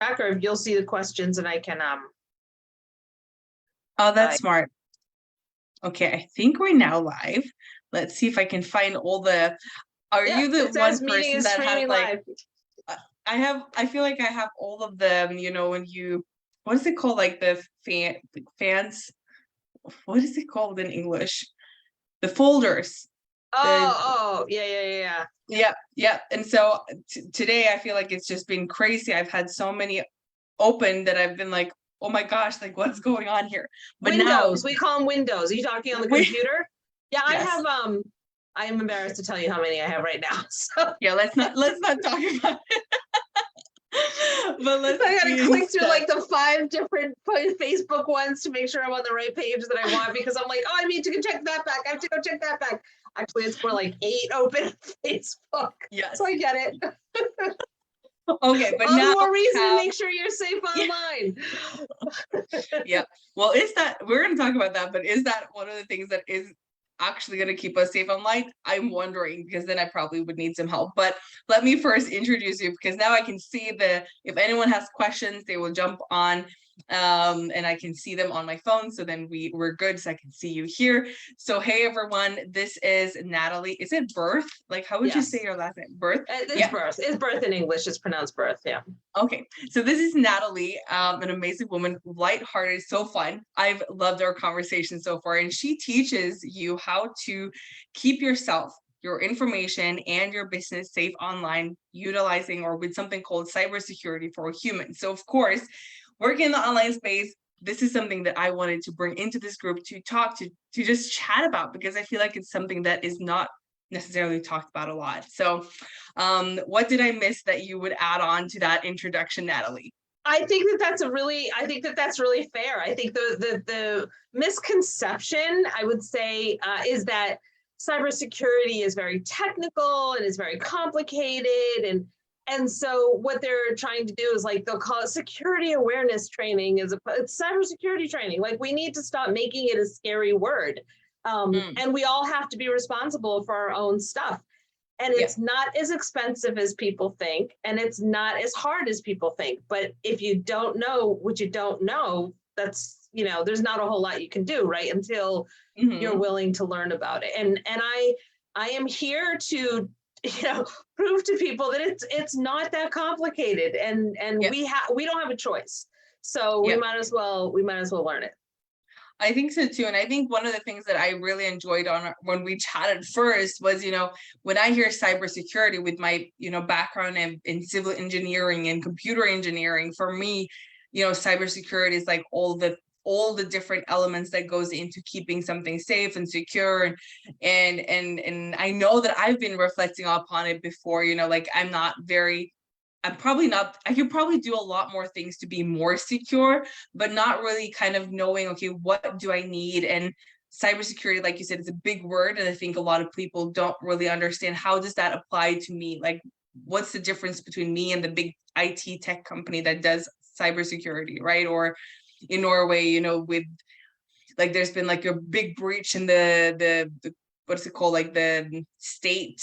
tracker, you'll see the questions and I can Oh, that's smart. Okay, I think we're now live. Let's see if I can find all the. Are you the one person that has like? I feel like I have all of them. You know, when you, what is it called? Like the fans. What is it called in English? The folders. Yeah. And so today I feel like it's just been crazy. I've had so many open that I've been like, oh my gosh, like what's going on here? But Windows, we call them windows. Are you talking on the computer? Yeah, yes. I am embarrassed to tell you how many I have right now. So yeah, let's not talk about it. But I gotta click through like the 5 different Facebook ones to make sure I'm on the right page that I want, because I'm like, oh, I need to go check that back. I have to go check that back. Actually, it's more like 8 open Facebook. Yeah, so I get it. Okay, but all the more reason to make sure you're safe online. Yeah. Well, we're going to talk about that, but is that one of the things that is actually going to keep us safe online? I'm wondering, because then I probably would need some help. But let me first introduce you, because now I can see if anyone has questions, they will jump on. And I can see them on my phone, so then we're good, so I can see you here. So hey everyone, this is Natalie. Is it Birth? Like, how would you say your last name? Birth? It's Birth. It's Birth in English. It's pronounced Birth. Yeah. Okay, so this is Natalie, an amazing woman, lighthearted, so fun. I've loved our conversation so far, and she teaches you how to keep yourself, your information, and your business safe online, utilizing or with something called cybersecurity for humans. So of course, working in the online space, this is something that I wanted to bring into this group to talk to just chat about, because I feel like it's something that is not necessarily talked about a lot. So what did I miss that you would add on to that introduction, Natalie? I think that's really fair. I think the misconception, I would say, is that cybersecurity is very technical and is very complicated, and so what they're trying to do is, like, they'll call it security awareness training, it's cybersecurity training. Like, we need to stop making it a scary word. And we all have to be responsible for our own stuff. And it's not as expensive as people think, and it's not as hard as people think. But if you don't know what you don't know, that's, there's not a whole lot you can do, right? Until you're willing to learn about it. And I am here to, prove to people that it's not that complicated, and we don't have a choice. So we might as well learn it. I think so too. And I think one of the things that I really enjoyed when we chatted first was, when I hear cybersecurity with my, background in civil engineering and computer engineering, for me, cybersecurity is like all the different elements that goes into keeping something safe and secure. And I know that I've been reflecting upon it before, like I could probably do a lot more things to be more secure, but not really kind of knowing, okay, what do I need? And cybersecurity, like you said, is a big word. And I think a lot of people don't really understand, how does that apply to me? Like, what's the difference between me and the big IT tech company that does cybersecurity, right? Or in Norway, with, like, there's been like a big breach in the what's it called, like the state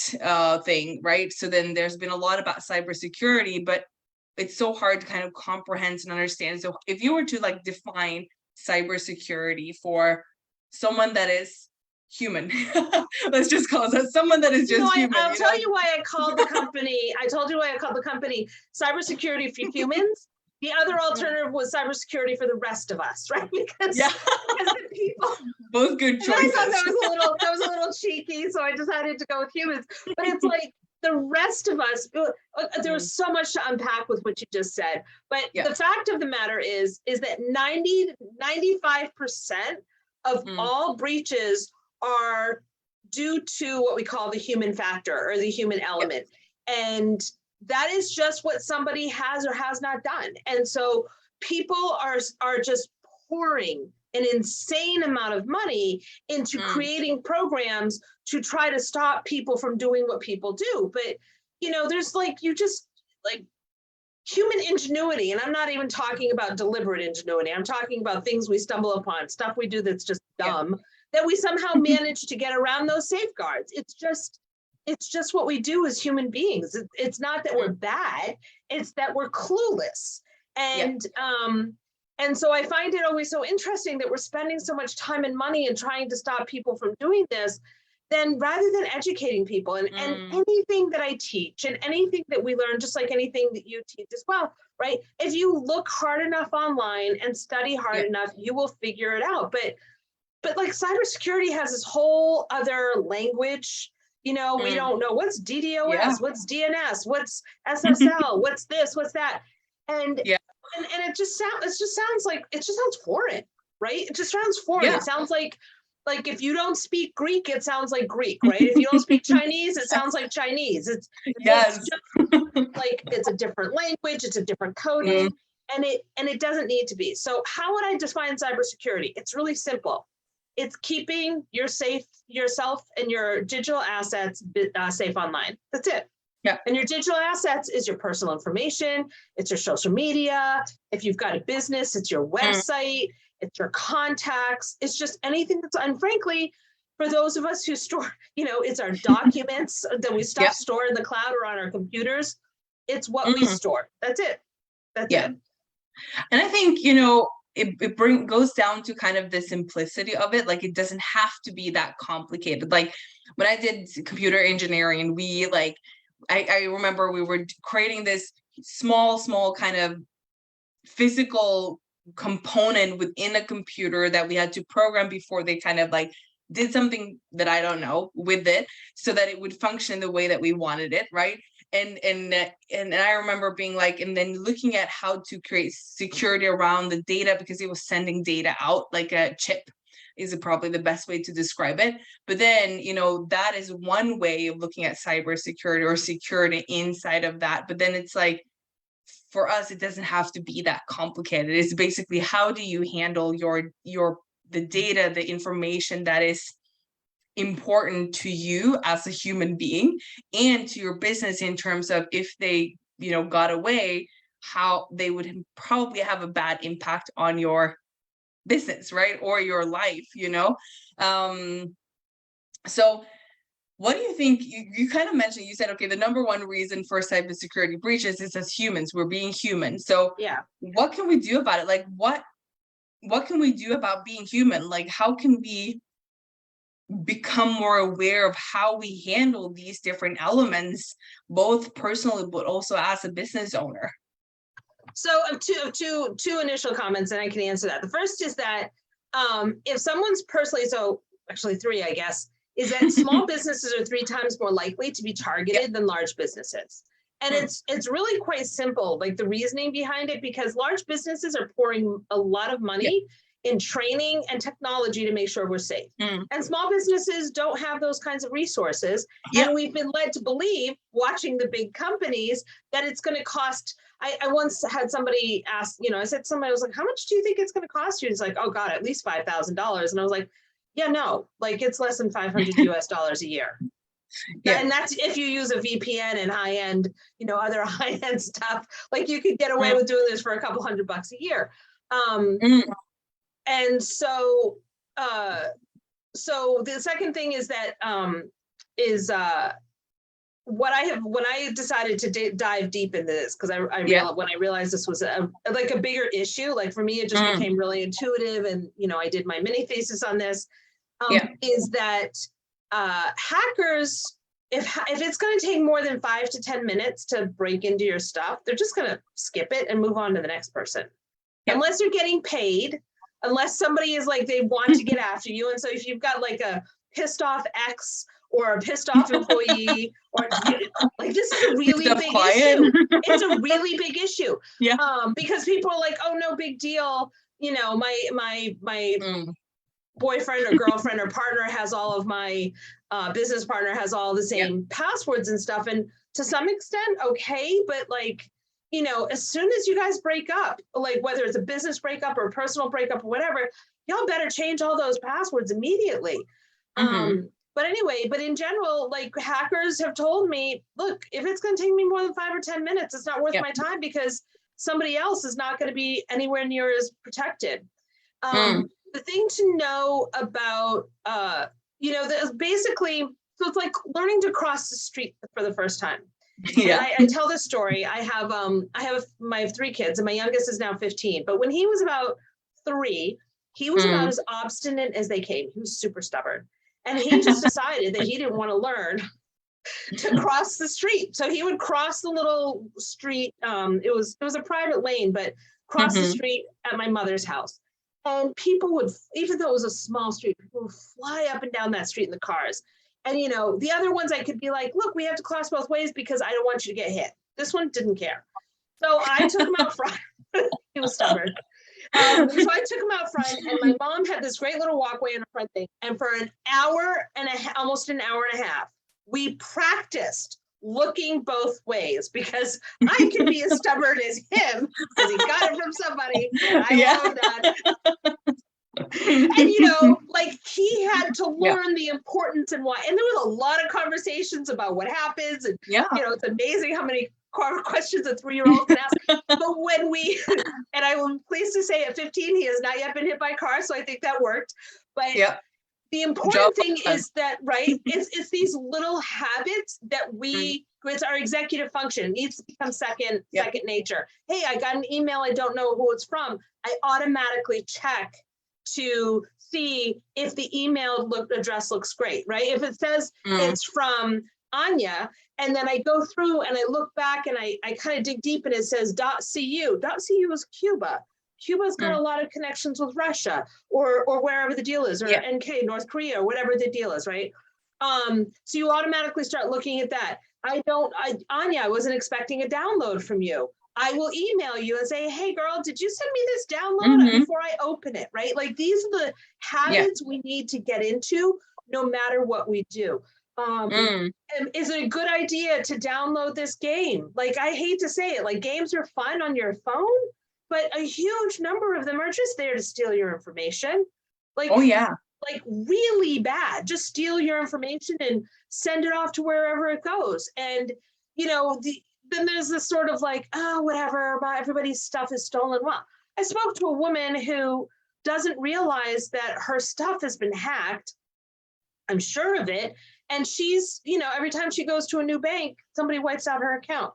thing, right? So then there's been a lot about cybersecurity, but it's so hard to kind of comprehend and understand. So if you were to like define cybersecurity for someone that is human, let's just call it someone that is just human. I'll tell you why I called the company. I told you why I called the company Cybersecurity for Humans. The other alternative was cybersecurity for the rest of us, right? Because the people, both good choices. I thought that was a little cheeky, so I decided to go with humans. But it's like the rest of us. There was so much to unpack with what you just said. But the fact of the matter is that 95% of all breaches are due to what we call the human factor, or the human element, and that is just what somebody has or has not done. And so people are just pouring an insane amount of money into creating programs to try to stop people from doing what people do. But, there's human ingenuity, and I'm not even talking about deliberate ingenuity. I'm talking about things we stumble upon, stuff we do that's just dumb, that we somehow manage to get around those safeguards. It's just what we do as human beings. It's not that we're bad, it's that we're clueless. And so I find it always so interesting that we're spending so much time and money and trying to stop people from doing this, then rather than educating people. And anything that I teach and anything that we learn, just like anything that you teach as well, right? If you look hard enough online and study hard enough, you will figure it out. But like cybersecurity has this whole other language. We don't know what's DDoS, what's DNS, what's SSL, what's this, what's that. And it just sounds foreign, right? It just sounds foreign. It sounds like if you don't speak Greek, it sounds like Greek, right? If you don't speak Chinese, it sounds like Chinese. It's just like it's a different language, it's a different coding, and it doesn't need to be. So how would I define cybersecurity? It's really simple. It's keeping yourself and your digital assets safe online. That's it. Yeah. And your digital assets is your personal information. It's your social media. If you've got a business, it's your website. It's your contacts. It's just anything and frankly, for those of us who store, it's our documents that we store in the cloud or on our computers. It's what we store. That's it. That's it. And I think, it goes down to kind of the simplicity of it. Like, it doesn't have to be that complicated. Like when I did computer engineering, I remember we were creating this small kind of physical component within a computer that we had to program before they kind of like did something that I don't know with it so that it would function the way that we wanted it, right? And I remember being like, and then looking at how to create security around the data because it was sending data out like a chip is probably the best way to describe it. But then, that is one way of looking at cybersecurity or security inside of that. But then it's like, for us, it doesn't have to be that complicated. It's basically, how do you handle the data, the information that is important to you as a human being and to your business in terms of if they, got away, how they would probably have a bad impact on your business, right? Or your life, So what do you think? You kind of mentioned, you said, okay, the number one reason for cybersecurity breaches is as humans, we're being human. So what can we do about it? Like, what can we do about being human? Like, how can we become more aware of how we handle these different elements, both personally, but also as a business owner? So two initial comments, and I can answer that. The first is that if someone's personally, so actually three, I guess, is that small businesses are 3 times more likely to be targeted than large businesses. And it's really quite simple, like the reasoning behind it, because large businesses are pouring a lot of money in training and technology to make sure we're safe. And small businesses don't have those kinds of resources. And we've been led to believe, watching the big companies, that it's going to cost. I once had somebody ask, I said to somebody, I was like, how much do you think it's going to cost you? He's like, oh God, at least $5,000. And I was like, yeah, no, like it's less than $500 US a year. And that's if you use a VPN and high-end, other high-end stuff. Like you could get away with doing this for a couple $100 a year. And so the second thing is that when I decided to dive deep into this, because when I realized this was a bigger issue, like for me, it just became really intuitive, and I did my mini thesis on this. Is that hackers, if it's going to take more than 5 to 10 minutes to break into your stuff, they're just going to skip it and move on to the next person, unless they're getting paid. Unless somebody is like, they want to get after you. And so if you've got like a pissed off ex or a pissed off employee, or like, this is a really big issue. It's a really big issue. Because people are like, oh, no big deal. My boyfriend or girlfriend or partner has all of my business partner has all the same passwords and stuff. And to some extent, okay. But like, as soon as you guys break up, like whether it's a business breakup or a personal breakup or whatever, y'all better change all those passwords immediately. But anyway, but in general, like hackers have told me, look, if it's going to take me more than 5 or 10 minutes, it's not worth my time because somebody else is not going to be anywhere near as protected. The thing to know about, basically, so it's like learning to cross the street for the first time. And Yeah. I tell this story. I have my 3 kids, and my youngest is now 15. But when he was about 3, he was about as obstinate as they came. He was super stubborn. And he just decided that he didn't want to learn to cross the street. So he would cross the little street. It was a private lane, but cross the street at my mother's house. And people would, even though it was a small street, people would fly up and down that street in the cars. And, you know, the other ones I could be like, look, we have to cross both ways because I don't want you to get hit. This one didn't care. So I took him out front. He was stubborn. So I took him out front, and my mom had this great little walkway in the front thing. And for an hour and almost an hour and a half, we practiced looking both ways because I can be as stubborn as him because he got it from somebody. And I love that. And, you know, like he had to learn the importance and why. And there was a lot of conversations about what happens. And, you know, it's amazing how many questions a 3-year-old can ask. But when and I am pleased to say at 15, he has not yet been hit by a car. So I think that worked. But the important thing is that, right, it's these little habits that it's our executive function. It needs to become second nature. Hey, I got an email. I don't know who it's from. I automatically check to see if the email address looks great, right? If it says it's from Anja, and then I go through and I look back and I kind of dig deep and it says .cu. .cu is Cuba. Cuba's got a lot of connections with Russia or wherever the deal is, or NK, North Korea, or whatever the deal is, right? So you automatically start looking at that. Anja, I wasn't expecting a download from you. I will email you and say, hey girl, did you send me this download before I open it, right? Like these are the habits we need to get into no matter what we do. And is it a good idea to download this game? Like, I hate to say it, like games are fun on your phone, but a huge number of them are just there to steal your information. Like, like really bad, just steal your information and send it off to wherever it goes. And, you know, then there's this sort of like, oh, whatever, everybody's stuff is stolen. Well, I spoke to a woman who doesn't realize that her stuff has been hacked. I'm sure of it. And she's, you know, every time she goes to a new bank, somebody wipes out her account.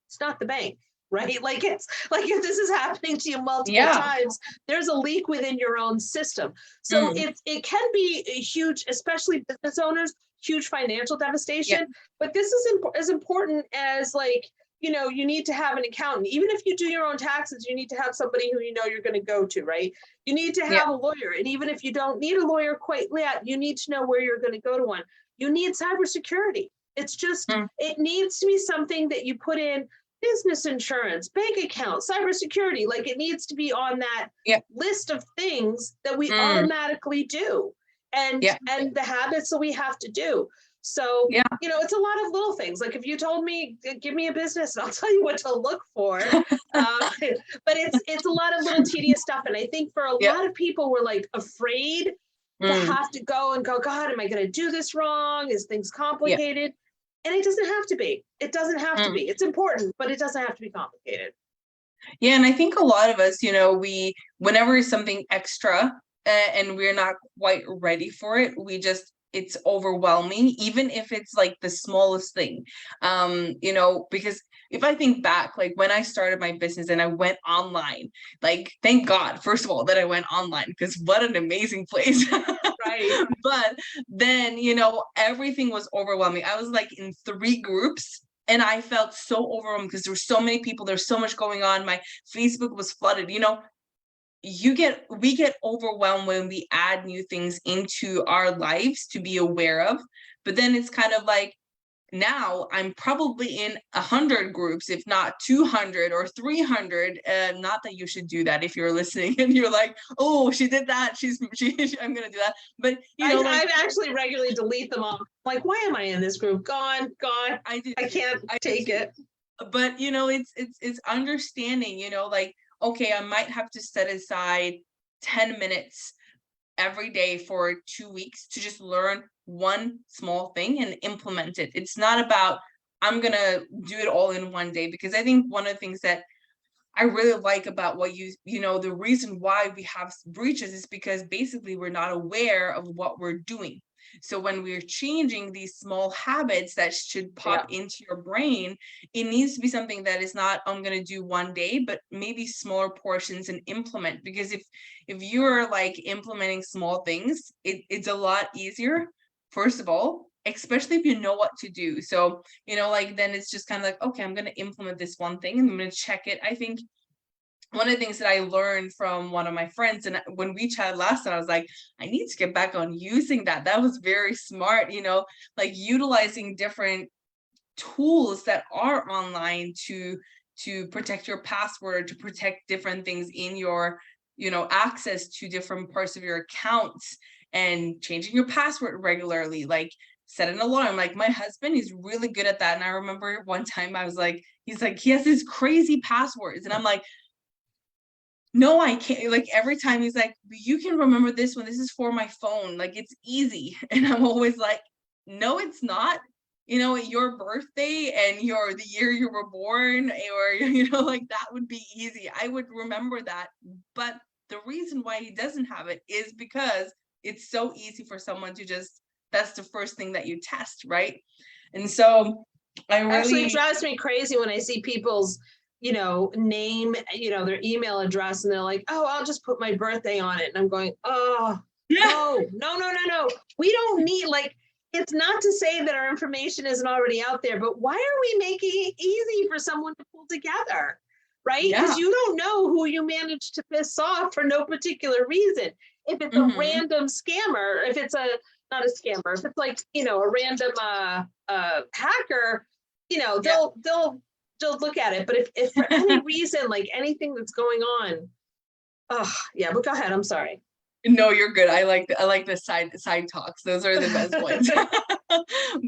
It's not the bank, right? Like it's like if this is happening to you multiple times, there's a leak within your own system. So it can be a huge, especially business owners, huge financial devastation. But this is as important as, like, you know, you need to have an accountant. Even if you do your own taxes, you need to have somebody who you know you're going to go to, right? You need to have a lawyer. And even if you don't need a lawyer quite yet, you need to know where you're going to go to one. You need cybersecurity. It's just, it needs to be something that you put in business insurance, bank account, cybersecurity. Like it needs to be on that list of things that we automatically do. And the habits that we have to do. So, you know, it's a lot of little things. Like if you told me, give me a business, and I'll tell you what to look for. But it's a lot of little tedious stuff. And I think for a lot of people, we're like afraid to have to go, God, am I going to do this wrong? Is things complicated? And it doesn't have to be. It doesn't have to be. It's important, but it doesn't have to be complicated. Yeah. And I think a lot of us, you know, whenever it's something extra, and we're not quite ready for it, it's overwhelming, even if it's like the smallest thing. You know, because if I think back, like when I started my business and I went online, like, thank God, first of all, that I went online, because what an amazing place. Right. But then, you know, everything was overwhelming. I was like in 3 groups. And I felt so overwhelmed because there were so many people, there's so much going on. My Facebook was flooded, you know. We get overwhelmed when we add new things into our lives to be aware of, but then it's kind of like, now I'm probably in 100 groups, if not 200 or 300. Not that you should do that if you're listening and you're like, oh, she did that, I'm gonna do that. But you know, I actually regularly delete them all. Like, why am I in this group? Gone. I can't take it. But you know, it's understanding, you know, like, okay, I might have to set aside 10 minutes every day for 2 weeks to just learn one small thing and implement it. It's not about, I'm going to do it all in one day, because I think one of the things that I really like about what you know, the reason why we have breaches is because basically we're not aware of what we're doing. So when we're changing these small habits that should pop into your brain, it needs to be something that is not, I'm going to do one day, but maybe smaller portions and implement. Because if you're like implementing small things, it's a lot easier, first of all, especially if you know what to do. So, like, then it's just kind of like, okay, I'm going to implement this one thing and I'm going to check it. I think one of the things that I learned from one of my friends, and when we chatted last time, I was like, I need to get back on using that. That was very smart, like utilizing different tools that are online to protect your password, to protect different things in your, access to different parts of your accounts, and changing your password regularly, like set an alarm. Like my husband, he's really good at that. And I remember one time I was like, he's like, he has these crazy passwords. And I'm like, no, I can't. Like every time he's like, you can remember this one. This is for my phone. Like it's easy. And I'm always like, no, it's not. Your birthday and the year you were born, or, like that would be easy. I would remember that. But the reason why he doesn't have it is because it's so easy for someone to just, that's the first thing that you test, right? And so actually, it drives me crazy when I see people's name, their email address, and they're like, oh, I'll just put my birthday on it. And I'm going, oh, no. We don't need, like, it's not to say that our information isn't already out there, but why are we making it easy for someone to pull together? Right? Because you don't know who you managed to piss off for no particular reason. If it's a random scammer, if it's not a scammer, if it's like, a random hacker, they'll look at it. But if for any reason, like anything that's going on, but go ahead. I'm sorry. No, you're good. I like the side talks. Those are the best ones.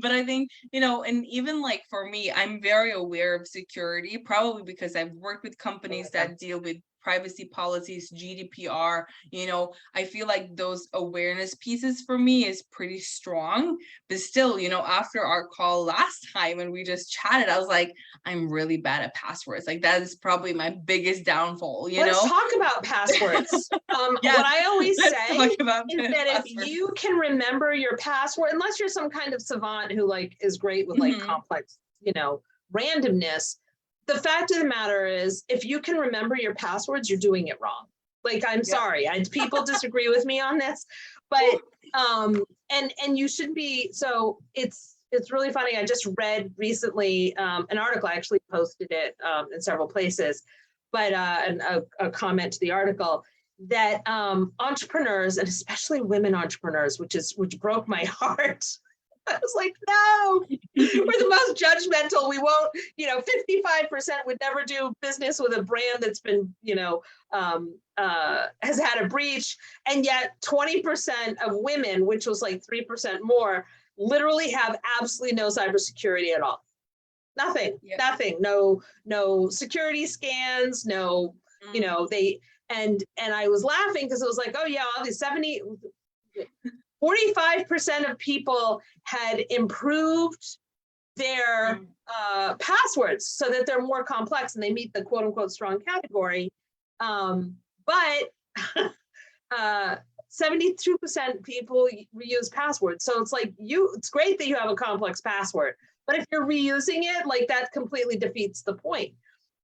But I think, and even like for me, I'm very aware of security, probably because I've worked with companies that deal with privacy policies, GDPR. I feel like those awareness pieces for me is pretty strong. But still, after our call last time when we just chatted, I was like, I'm really bad at passwords. Like that is probably my biggest downfall. Let's talk about passwords. What I always say is that if you can remember your password, unless you're some kind of savant who like is great with like complex, randomness. The fact of the matter is, if you can remember your passwords, you're doing it wrong. Like, I'm sorry, people disagree with me on this, but and you should be. So it's really funny. I just read recently an article. I actually posted it in several places, but a comment to the article that entrepreneurs, and especially women entrepreneurs, which broke my heart. I was like, no, we're the most judgmental. We won't, 55% would never do business with a brand that's been, has had a breach. And yet 20% of women, which was like 3% more, literally have absolutely no cybersecurity at all. Nothing, nothing, no security scans, no, and I was laughing because it was like, oh yeah, all these 45% of people had improved their passwords so that they're more complex and they meet the quote unquote strong category. But 72% people reuse passwords. So it's like it's great that you have a complex password, but if you're reusing it, like that completely defeats the point.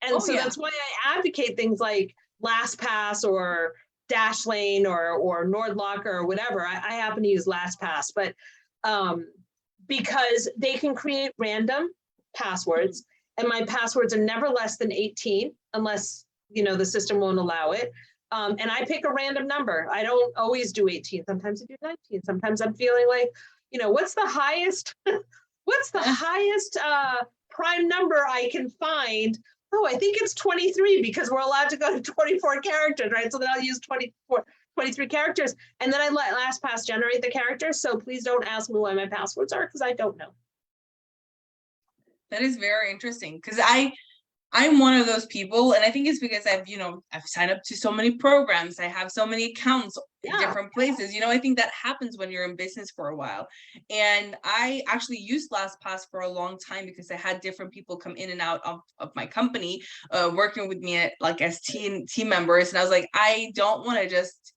And that's why I advocate things like LastPass or Dashlane or NordLocker or whatever. I happen to use LastPass, but because they can create random passwords, and my passwords are never less than 18 unless the system won't allow it. And I pick a random number. I don't always do 18. Sometimes I do 19. Sometimes I'm feeling like, what's the highest prime number I can find? Oh, I think it's 23 because we're allowed to go to 24 characters, right? So then I'll use 23 characters, and then I let LastPass generate the characters. So please don't ask me what my passwords are because I don't know. That is very interesting because I'm one of those people, and I think it's because I've signed up to so many programs. I have so many accounts in different places. I think that happens when you're in business for a while. And I actually used LastPass for a long time because I had different people come in and out of my company, working with me as team members. And I was like, I don't want to just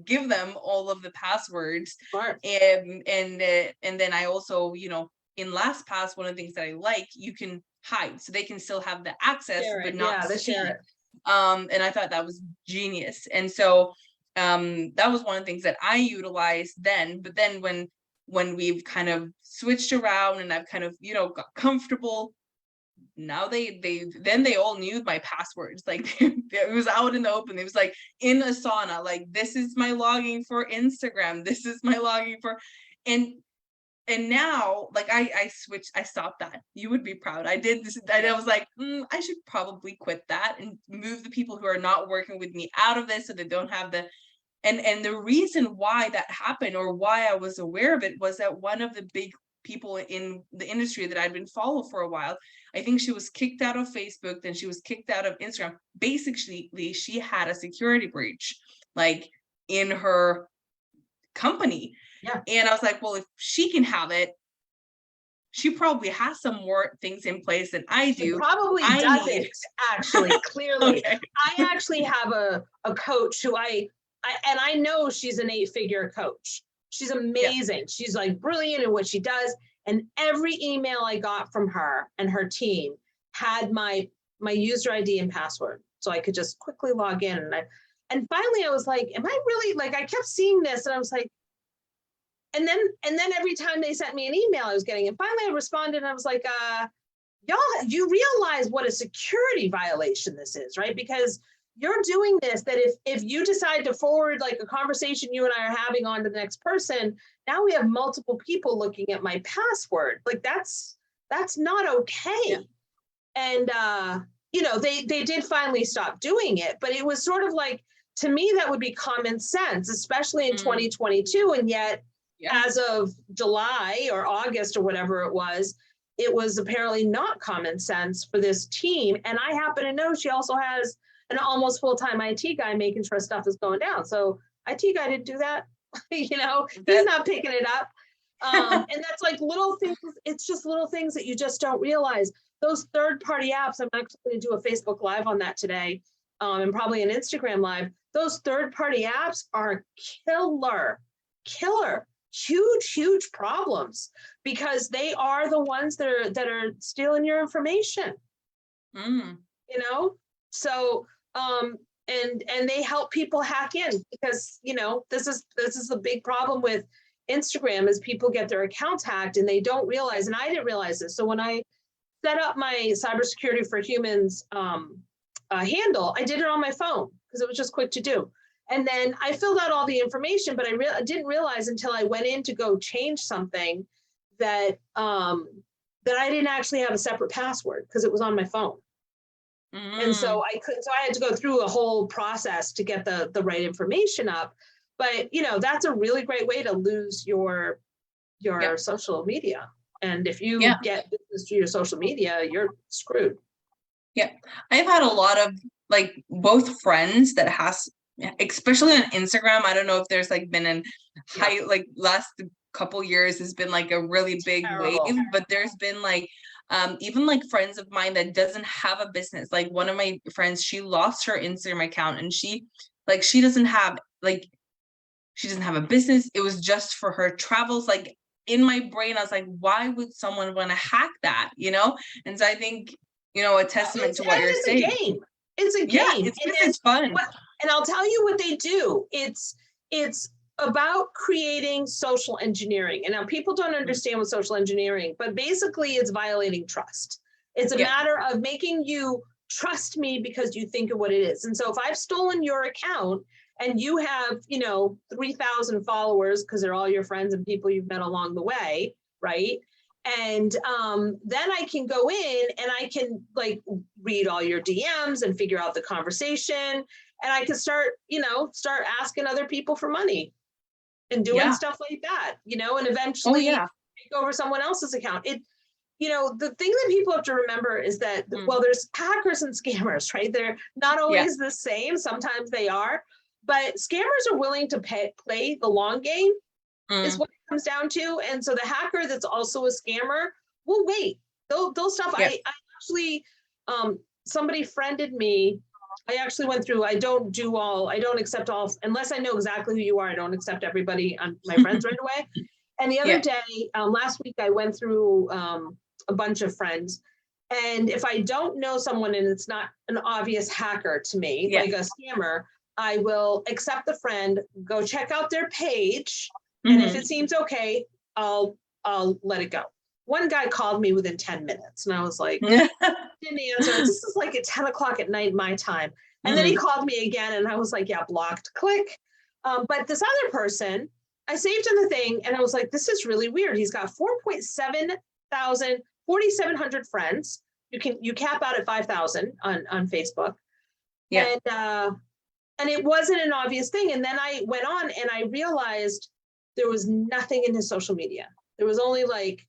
give them all of the passwords. Smart. And then I also, you know, in LastPass, one of the things that I like, you can hide, so they can still have the access Share but it. not Yeah, they see. share it. And I thought that was genius. And so that was one of the things that I utilized then. But then when we've kind of switched around and I've kind of, you know, got comfortable, now they all knew my passwords. Like it was out in the open. It was like in Asana, like, this is my login for Instagram, this is my login for, and now, like, I switched, I stopped that. You would be proud. I did this, and I was like, I should probably quit that and move the people who are not working with me out of this, so they don't have the, and the reason why that happened, or why I was aware of it, was that one of the big people in the industry that I'd been following for a while, I think she was kicked out of Facebook, then she was kicked out of Instagram. Basically, she had a security breach, like, in her company. Yeah. And I was like, well, if she can have it, she probably has some more things in place than I do. She probably doesn't, actually, clearly. Okay. I actually have a coach who I know she's an 8-figure coach. She's amazing. Yeah. She's like brilliant in what she does. And every email I got from her and her team had my user ID and password, so I could just quickly log in. And finally I was like, am I really, like, I kept seeing this and I was like, and then every time they sent me an email I was getting, and finally I responded and I was like, y'all, you realize what a security violation this is, right? Because you're doing this, that if you decide to forward like a conversation you and I are having on to the next person, now we have multiple people looking at my password. Like, that's not okay. Yeah. And you know, they did finally stop doing it, but it was sort of like, to me, that would be common sense, especially in 2022. And yet, as of July or August or whatever it was apparently not common sense for this team. And I happen to know she also has an almost full-time IT guy making sure stuff is going down. So IT guy didn't do that. You know, he's not picking it up. And that's like little things. It's just little things that you just don't realize. Those third-party apps, I'm actually going to do a Facebook Live on that today, and probably an Instagram Live. Those third-party apps are killer. Huge problems, because they are the ones that are stealing your information. You know, so and they help people hack in, because, you know, this is the big problem with Instagram, is people get their accounts hacked and they don't realize, and I didn't realize this. So when I set up my Cybersecurity for Humans handle, I did it on my phone because it was just quick to do. And then I filled out all the information, but I didn't realize until I went in to go change something that that I didn't actually have a separate password, because it was on my phone. And so I had to go through a whole process to get the right information up. But, you know, that's a really great way to lose your social media. And if you get business through your social media, you're screwed. Yeah, I've had a lot of, like, both friends that has, especially on Instagram. I don't know if there's like been an high, like, last couple years has been like a really big wave, but there's been like even like friends of mine that doesn't have a business. Like, one of my friends, she lost her Instagram account, and she doesn't have a business. It was just for her travels. Like, in my brain I was like, why would someone want to hack that, you know? And so I think, you know, a testament to what you're saying. It's a game. Yeah, it's fun. And I'll tell you what they do. It's about creating social engineering. And now people don't understand what social engineering, but basically it's violating trust. It's a matter of making you trust me because you think of what it is. And so if I've stolen your account and you have, you know, 3,000 followers, because they're all your friends and people you've met along the way, right? And then I can go in and I can, like, read all your DMs and figure out the conversation. And I can start asking other people for money and doing stuff like that, you know, and eventually take over someone else's account. You know, the thing that people have to remember is that, well, there's hackers and scammers, right? They're not always the same. Sometimes they are, but scammers are willing to play the long game is what it comes down to. And so the hacker that's also a scammer will wait. They'll stuff. I actually, somebody friended me I actually went through, I don't accept all, unless I know exactly who you are, I don't accept everybody on my friends right away. And the other day, last week, I went through a bunch of friends. And if I don't know someone and it's not an obvious hacker to me, like a scammer, I will accept the friend, go check out their page. And if it seems okay, I'll let it go. One guy called me within 10 minutes and I was like, didn't answer. This is like at 10 o'clock at night, my time. And then he called me again and I was like, yeah, blocked, click. But this other person, I saved him the thing and I was like, this is really weird. He's got 4,700 friends. You cap out at 5,000 on Facebook. Yeah. And it wasn't an obvious thing. And then I went on and I realized there was nothing in his social media. There was only like,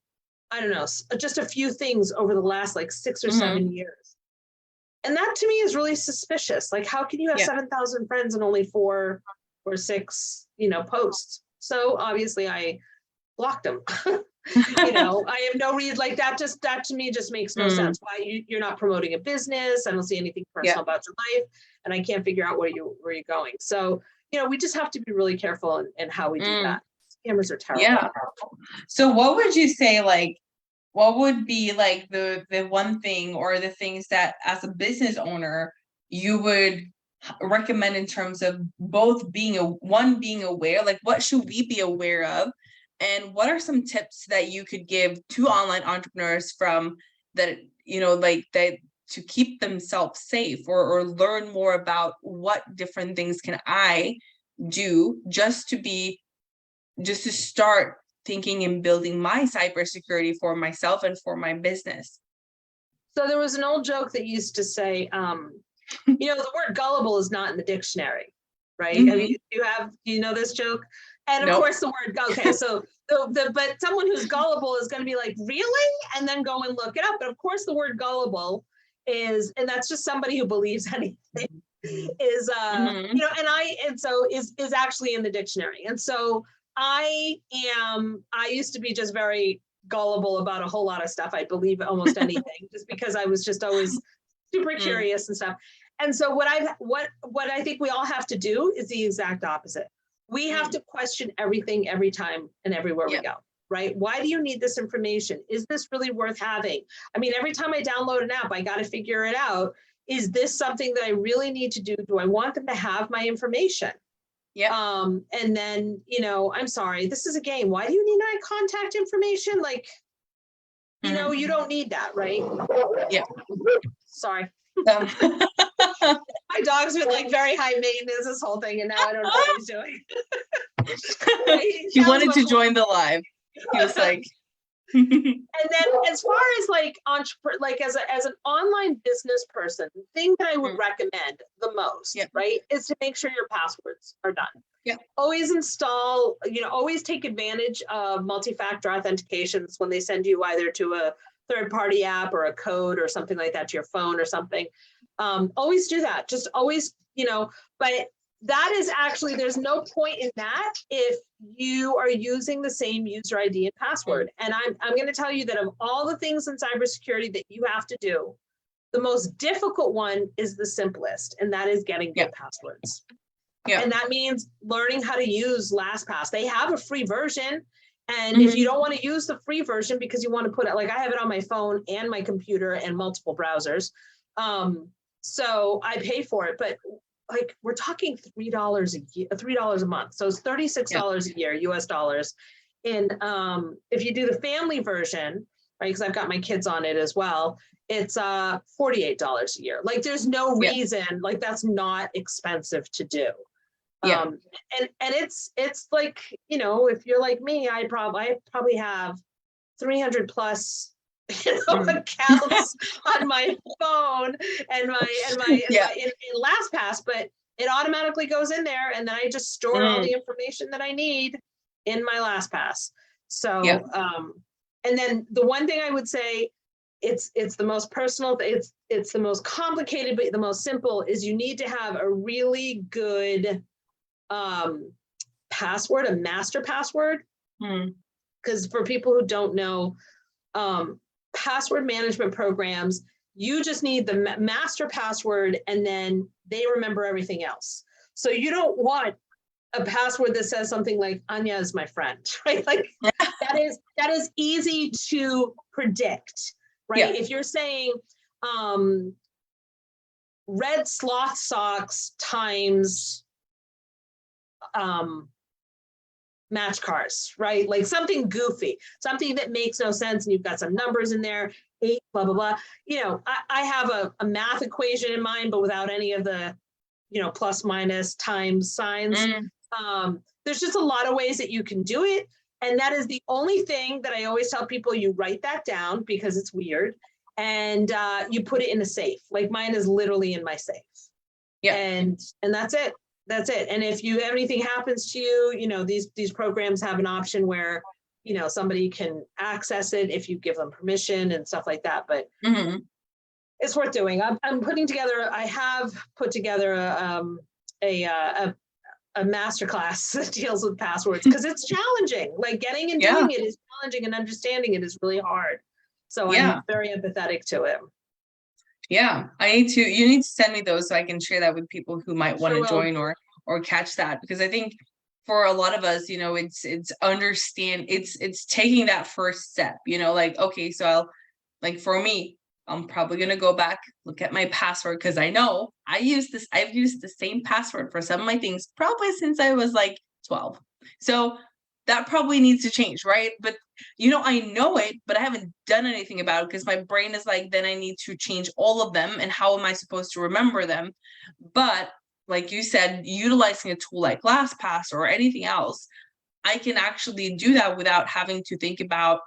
I don't know, just a few things over the last like 6 or 7 years. And that to me is really suspicious. Like, how can you have 7,000 friends and only 4 or 6, posts? So obviously I blocked him. I have no reason, like that to me just makes no sense. Why you're not promoting a business? I don't see anything personal about your life, and I can't figure out where you're going. So, we just have to be really careful in how we do that. Scammers are terrible. Yeah. So what would you say, like, what would be like the one thing or the things that as a business owner you would recommend in terms of both being aware, like what should we be aware of? And what are some tips that you could give to online entrepreneurs from that, that to keep themselves safe or learn more about what different things can I do just to start thinking and building my cybersecurity for myself and for my business? So there was an old joke that used to say, the word gullible is not in the dictionary, right? I mean, you know this joke? And of course the word, okay, so but someone who's gullible is going to be like, really? And then go and look it up. But of course the word gullible is, and that's just somebody who believes anything, is, is actually in the dictionary. And so I used to be just very gullible about a whole lot of stuff. I believe almost anything just because I was just always super curious and stuff. And so what I think we all have to do is the exact opposite. We have to question everything every time and everywhere we go, right? Why do you need this information? Is this really worth having? I mean, every time I download an app, I got to figure it out. Is this something that I really need to do? Do I want them to have my information? Yeah. And then, I'm sorry, this is a game. Why do you need my contact information? Like, you don't need that, right? Yeah. Sorry. My dog's been like very high maintenance this whole thing, and now I don't know what he's doing. He wanted to join the live. He was like. And then, as far as like as an online business person, the thing that I would recommend the most, right, is to make sure your passwords are done. Yeah. Always install, always take advantage of multi-factor authentications when they send you either to a third-party app or a code or something like that to your phone or something. Always do that. Just always, but that is actually, there's no point in that if you are using the same user ID and password. And I'm going to tell you that of all the things in cybersecurity that you have to do, the most difficult one is the simplest, and that is getting good passwords. Yeah. And that means learning how to use LastPass. They have a free version. And if you don't want to use the free version because you want to put it, like I have it on my phone and my computer and multiple browsers. So I pay for it, but like we're talking $3 a year, $3 a month. So it's $36 a year, US dollars. And if you do the family version, right, because I've got my kids on it as well, it's $48 a year. Like there's no reason, like that's not expensive to do. Yeah. And it's like, if you're like me, I probably have 300 plus accounts on my phone and my in LastPass, but it automatically goes in there, and then I just store all the information that I need in my LastPass. So and then the one thing I would say, it's the most personal, it's the most complicated, but the most simple is you need to have a really good password, a master password. Because for people who don't know, password management programs You just need the master password, and then they remember everything else. So you don't want a password that says something like Anja is my friend, right? Like that is easy to predict, right? Yeah. If you're saying red sloth socks times match cars, right? Like something goofy, something that makes no sense, and you've got some numbers in there, 8, blah, blah, blah. You know, I have a math equation in mind, but without any of the, you know, plus, minus, times signs. There's just a lot of ways that you can do it. And that is the only thing that I always tell people, you write that down because it's weird, and you put it in a safe. Like mine is literally in my safe. Yeah. And that's it. That's it. And if anything happens to you, you know, these programs have an option where, you know, somebody can access it if you give them permission and stuff like that. But it's worth doing. I'm putting together, I have put together a masterclass that deals with passwords, because it's challenging. Like getting and doing it is challenging, and understanding it is really hard. So I'm very empathetic to it. Yeah, you need to send me those so I can share that with people who might want to join or catch that, because I think for a lot of us, you know, it's taking that first step, you know, like, okay, so for me, I'm probably going to go back, look at my password, because I know I've used the same password for some of my things probably since I was like 12. So that probably needs to change, right? But you know, I know it, but I haven't done anything about it, because my brain is like, then I need to change all of them, and how am I supposed to remember them? But like you said, utilizing a tool like LastPass or anything else, I can actually do that without having to think about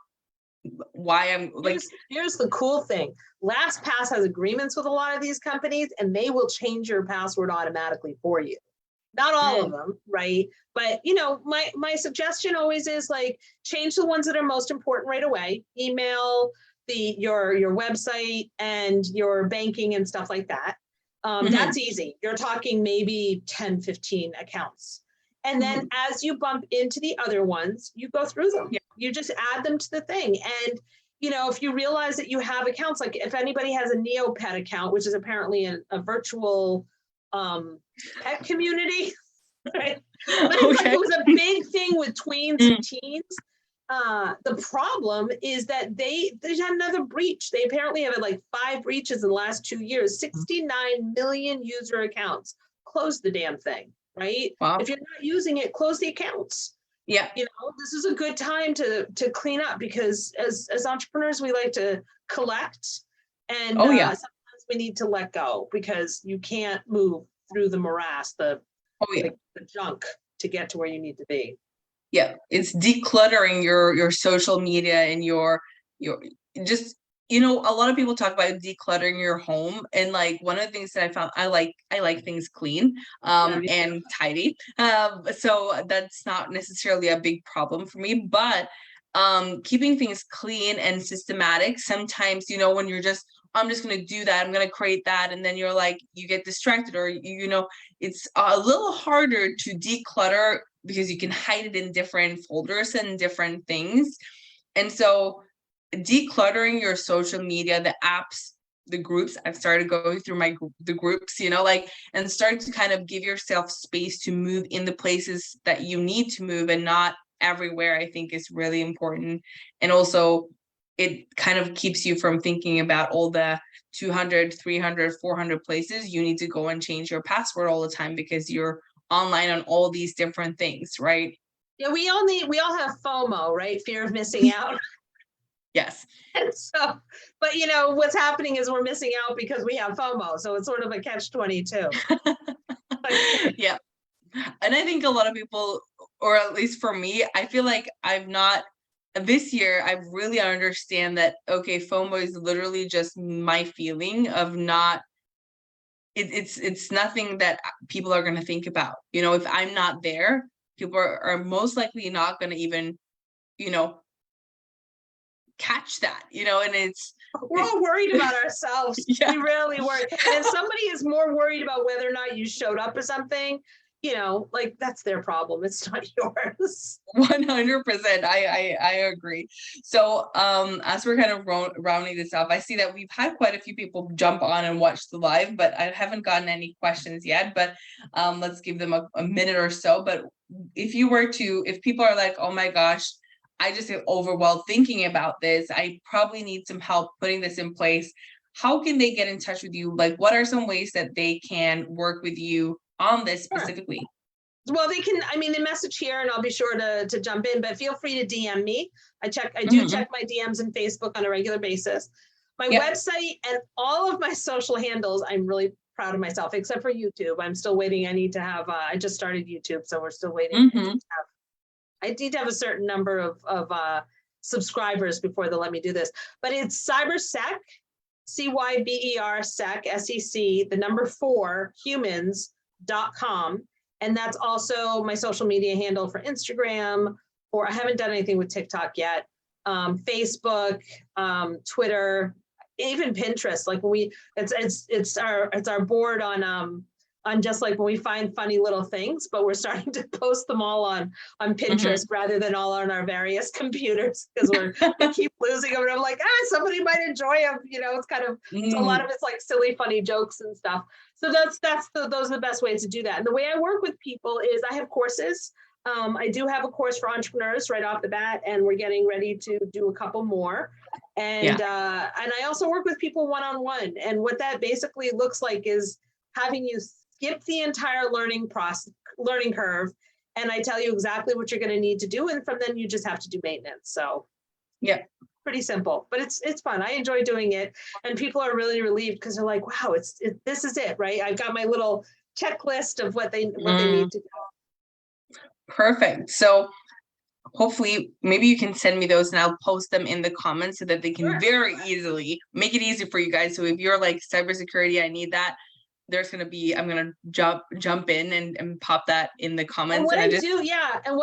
why I'm like. Here's the cool thing. LastPass has agreements with a lot of these companies, and they will change your password automatically for you. Not all of them, right? But you know, my suggestion always is like, change the ones that are most important right away. Email, your website, and your banking and stuff like that. That's easy. You're talking maybe 10, 15 accounts. And then as you bump into the other ones, you go through them. You just add them to the thing. And you know, if you realize that you have accounts, like if anybody has a Neopet account, which is apparently a virtual pet community, right? But it's like, it was a big thing with tweens and teens. The problem is that they had another breach. They apparently have like 5 breaches in the last 2 years, 69 million user accounts. Close the damn thing, right? Wow. If you're not using it, close the accounts. Yeah. You know, this is a good time to clean up, because as entrepreneurs, we like to collect, and sometimes we need to let go, because you can't move through the morass, the junk, to get to where you need to be. Yeah, it's decluttering your social media and your just, you know, a lot of people talk about decluttering your home, and like one of the things that I found, I like things clean and tidy. So that's not necessarily a big problem for me, but keeping things clean and systematic, sometimes, you know, when you're just, I'm just going to do that, I'm going to create that, and then you're like, you get distracted, or you know, it's a little harder to declutter, because you can hide it in different folders and different things. And so decluttering your social media, the apps, the groups, I've started going through the groups, you know, like, and start to kind of give yourself space to move in the places that you need to move, and not everywhere, I think is really important. And also it kind of keeps you from thinking about all the 200, 300, 400 places you need to go and change your password all the time, because you're online on all these different things, right? Yeah, we all have FOMO, right? Fear of missing out. Yes. And so, but you know, what's happening is we're missing out because we have FOMO. So it's sort of a catch-22. Yeah. And I think a lot of people, or at least for me, I feel like this year, I really understand that, okay, FOMO is literally just my feeling of not, it's nothing that people are going to think about. You know, if I'm not there, people are most likely not going to even, you know, catch that, you know. And we're all worried about ourselves. We really worry. And if somebody is more worried about whether or not you showed up or something, like that's their problem. It's not yours. 100%. I agree. So as we're kind of rounding this up, I see that we've had quite a few people jump on and watch the live, but I haven't gotten any questions yet. But let's give them a minute or so. But if people are like, oh my gosh, I just get overwhelmed thinking about this, I probably need some help putting this in place. How can they get in touch with you? Like, what are some ways that they can work with you on this specifically? Sure. Well, they message here and I'll be sure to jump in, but feel free to DM me. I do check my DMs and Facebook on a regular basis. My website and all of my social handles, I'm really proud of myself, except for YouTube. I'm still waiting. I need to have, I just started YouTube, so we're still waiting. I need to have a certain number of subscribers before they let me do this, but it's Cybersec, CYBER SEC, SEC, the number 4 humans.com. And that's also my social media handle for Instagram, or I haven't done anything with TikTok yet. Facebook, Twitter, even Pinterest. Like it's our board on just like when we find funny little things, but we're starting to post them all on Pinterest rather than all on our various computers, because we keep losing them. And I'm like, somebody might enjoy them. It's kind of a lot of it's like silly, funny jokes and stuff. So those are the best ways to do that. And the way I work with people is I have courses. I do have a course for entrepreneurs right off the bat, and we're getting ready to do a couple more. And I also work with people one-on-one. And what that basically looks like is having you skip the entire learning curve, and I tell you exactly what you're going to need to do, and from then you just have to do maintenance. So pretty simple, but it's fun. I enjoy doing it, and people are really relieved because they're like, wow, this is it, right? I've got my little checklist of what they need to do. Perfect. So hopefully maybe you can send me those and I'll post them in the comments so that they can very easily make it easy for you guys. So if you're like, cybersecurity, I need that, I'm gonna jump in and pop that in the comments. And what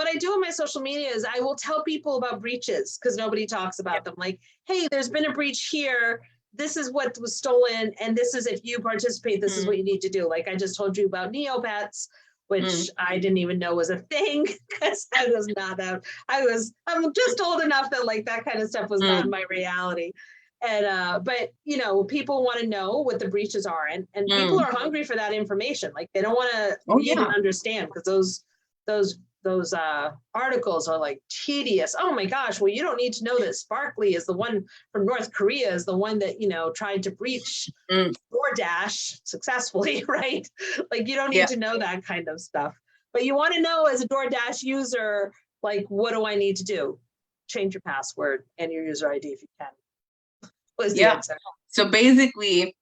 I do on my social media is I will tell people about breaches, because nobody talks about them. Like, hey, there's been a breach here. This is what was stolen, and this is, if you participate, this is what you need to do. Like I just told you about Neopets, which I didn't even know was a thing, because I was not out. I'm just old enough that like that kind of stuff was not my reality. And but people want to know what the breaches are, and people are hungry for that information. Like they don't want to even understand, because those articles are like tedious. Oh my gosh, well, you don't need to know that Sparkly is the one from North Korea, is the one that tried to breach DoorDash successfully, right? Like you don't need to know that kind of stuff, but you want to know as a DoorDash user, like, what do I need to do? Change your password and your user ID if you can. So basically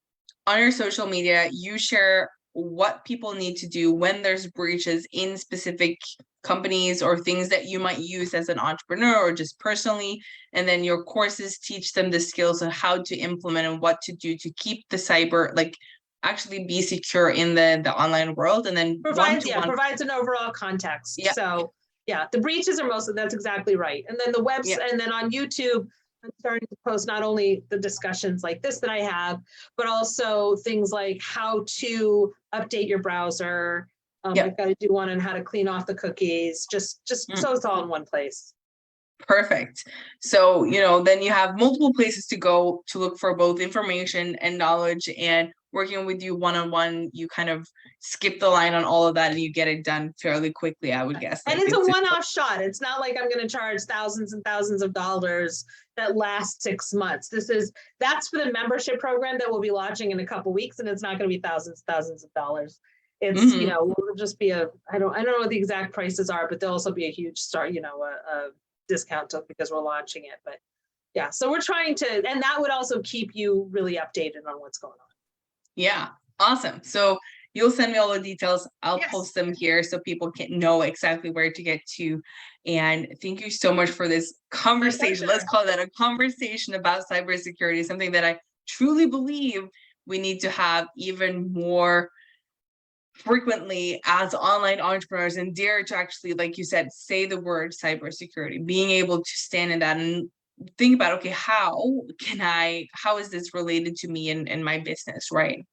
on your social media, you share what people need to do when there's breaches in specific companies or things that you might use as an entrepreneur or just personally. And then your courses teach them the skills on how to implement and what to do to keep the cyber, like actually be secure in the online world. And then provides an overall context. So the breaches are that's exactly right. And then the website, and then on YouTube, I'm starting to post not only the discussions like this that I have, but also things like how to update your browser. I've got to do one on how to clean off the cookies, just so it's all in one place. Perfect. So, then you have multiple places to go to look for both information and knowledge, and working with you one-on-one, you kind of skip the line on all of that and you get it done fairly quickly, I would guess. And it's a one-off shot. It's not like I'm going to charge thousands and thousands of dollars that last 6 months. That's for the membership program that we'll be launching in a couple of weeks, and it's not going to be thousands of dollars. It's it'll just be I don't know what the exact prices are, but there'll also be a huge a discount because we're launching it. But so we're trying to, and that would also keep you really updated on what's going on. Yeah, awesome. So you'll send me all the details. I'll post them here so people can know exactly where to get to. And thank you so much for this conversation. Let's call that a conversation about cybersecurity, something that I truly believe we need to have even more frequently as online entrepreneurs, and dare to actually, like you said, say the word cybersecurity, being able to stand in that and think about, okay, how is this related to me and my business, right?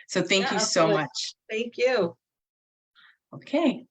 So thank you so much. Thank you. Okay.